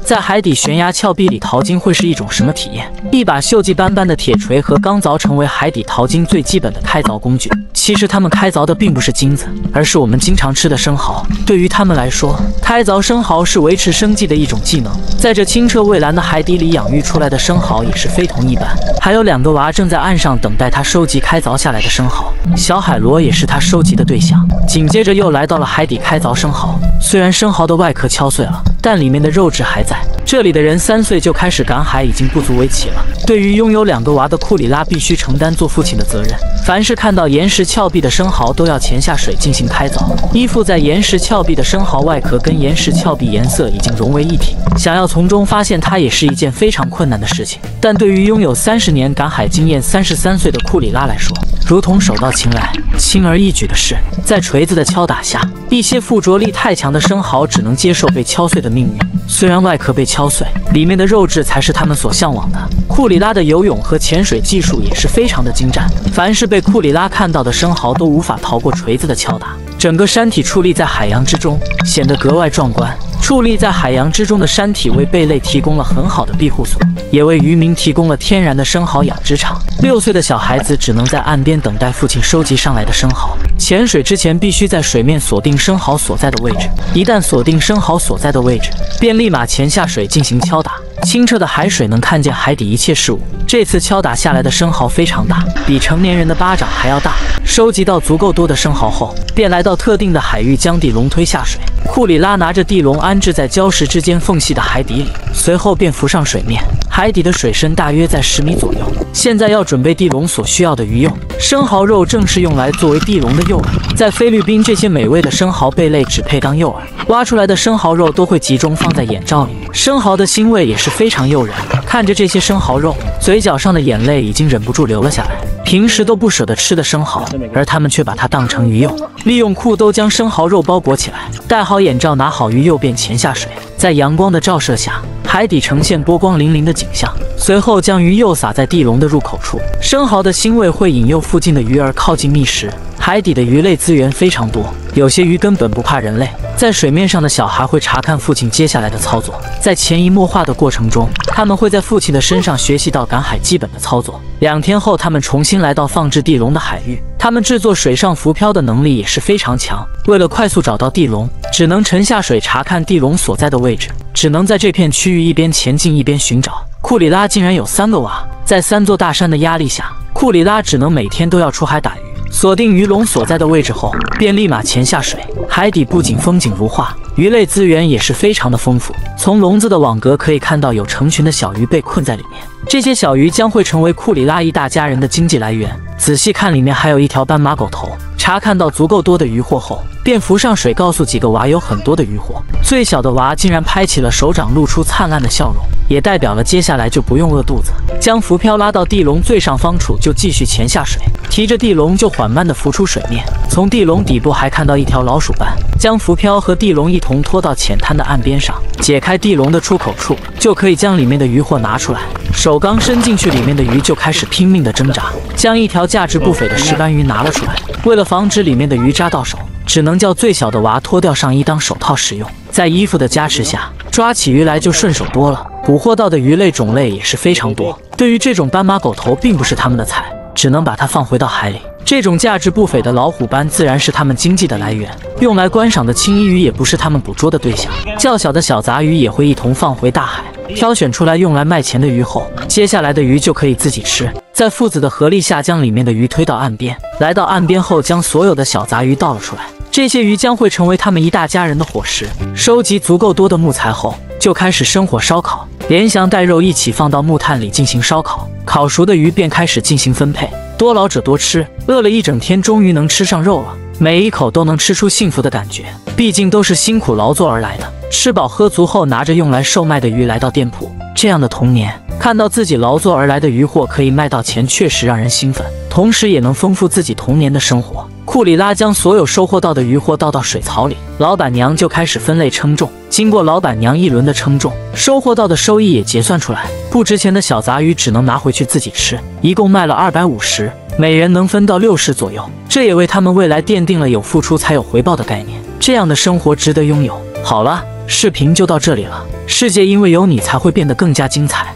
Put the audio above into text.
在海底悬崖峭壁里淘金会是一种什么体验？一把锈迹斑斑的铁锤和钢凿成为海底淘金最基本的开凿工具。其实他们开凿的并不是金子，而是我们经常吃的生蚝。对于他们来说，开凿生蚝是维持生计的一种技能。在这清澈蔚蓝的海底里养育出来的生蚝也是非同一般。还有2个娃正在岸上等待他收集开凿下来的生蚝，小海螺也是他收集的对象。紧接着又来到了海底开凿生蚝，虽然生蚝的外壳敲碎了，但里面的肉质还在。这里的人3岁就开始赶海已经不足为奇了。对于拥有2个娃的库里拉，必须承担做父亲的责任。凡是看到岩石峭壁的生蚝，都要潜下水进行开凿。依附在岩石峭壁的生蚝外壳跟岩石峭壁颜色已经融为一体，想要从中发现它也是一件非常困难的事情。但对于拥有30年赶海经验、33岁的库里拉来说，如同手到擒来，轻而易举的事。在锤子的敲打下，一些附着力太强的生蚝只能接受被敲碎的命运。虽然外壳被敲碎，里面的肉质才是他们所向往的。库里拉的游泳和潜水技术也是非常的精湛，凡是被库里拉看到的生蚝都无法逃过锤子的敲打。整个山体矗立在海洋之中，显得格外壮观。矗立在海洋之中的山体为贝类提供了很好的庇护所，也为渔民提供了天然的生蚝养殖场。6岁的小孩子只能在岸边等待父亲收集上来的生蚝。潜水之前必须在水面锁定生蚝所在的位置，一旦锁定生蚝所在的位置，便立马潜下水进行敲打。清澈的海水能看见海底一切事物。这次敲打下来的生蚝非常大，比成年人的巴掌还要大。收集到足够多的生蚝后，便来到特定的海域将地笼推下水。库里拉拿着地笼安置在礁石之间缝隙的海底里，随后便浮上水面。海底的水深大约在10米左右。现在要准备地笼所需要的鱼肉，生蚝肉正是用来作为地笼的诱饵。在菲律宾，这些美味的生蚝贝类只配当诱饵，挖出来的生蚝肉都会集中放在眼罩里。生蚝的腥味也是非常诱人，看着这些生蚝肉，嘴角上的眼泪已经忍不住流了下来。平时都不舍得吃的生蚝，而他们却把它当成鱼肉，利用裤兜将生蚝肉包裹起来，戴好眼罩，拿好鱼肉便潜下水。在阳光的照射下，海底呈现波光粼粼的景象。随后将鱼肉撒在地笼的入口处，生蚝的腥味会引诱附近的鱼儿靠近觅食。海底的鱼类资源非常多，有些鱼根本不怕人类。在水面上的小孩会查看父亲接下来的操作，在潜移默化的过程中，他们会在父亲的身上学习到赶海基本的操作。2天后，他们重新来到放置地笼的海域。他们制作水上浮漂的能力也是非常强。为了快速找到地笼，只能沉下水查看地笼所在的位置，只能在这片区域一边前进一边寻找。库里拉竟然有3个娃，在3座大山的压力下，库里拉只能每天都要出海打鱼。锁定鱼笼所在的位置后，便立马潜下水。海底不仅风景如画，鱼类资源也是非常的丰富。从笼子的网格可以看到，有成群的小鱼被困在里面。这些小鱼将会成为库里拉一大家人的经济来源。仔细看，里面还有一条斑马狗头。查看到足够多的渔获后，便浮上水，告诉几个娃有很多的渔获。最小的娃竟然拍起了手掌，露出灿烂的笑容，也代表了接下来就不用饿肚子。将浮漂拉到地笼最上方处，就继续潜下水，提着地笼就缓慢地浮出水面。从地笼底部还看到一条老鼠斑，将浮漂和地笼一同拖到浅滩的岸边上，解开地笼的出口处，就可以将里面的渔获拿出来。手刚伸进去，里面的鱼就开始拼命地挣扎，将一条价值不菲的石斑鱼拿了出来。为了防止里面的鱼扎到手，只能叫最小的娃脱掉上衣当手套使用。在衣服的加持下，抓起鱼来就顺手多了。捕获到的鱼类种类也是非常多。对于这种斑马狗头，并不是他们的菜，只能把它放回到海里。这种价值不菲的老虎斑自然是他们经济的来源，用来观赏的青衣鱼也不是他们捕捉的对象。较小的小杂鱼也会一同放回大海。挑选出来用来卖钱的鱼后，接下来的鱼就可以自己吃。在父子的合力下，将里面的鱼推到岸边。来到岸边后，将所有的小杂鱼倒了出来。这些鱼将会成为他们一大家人的伙食。收集足够多的木材后，就开始生火烧烤，连翔带肉一起放到木炭里进行烧烤。烤熟的鱼便开始进行分配，多劳者多吃。饿了一整天，终于能吃上肉了，每一口都能吃出幸福的感觉。毕竟都是辛苦劳作而来的。吃饱喝足后，拿着用来售卖的鱼来到店铺。这样的童年，看到自己劳作而来的渔获可以卖到钱，确实让人兴奋，同时也能丰富自己童年的生活。库里拉将所有收获到的渔获倒到水槽里，老板娘就开始分类称重。经过老板娘一轮的称重，收获到的收益也结算出来。不值钱的小杂鱼只能拿回去自己吃，一共卖了250，每人能分到60左右。这也为他们未来奠定了有付出才有回报的概念。这样的生活值得拥有。好了，视频就到这里了，世界因为有你才会变得更加精彩。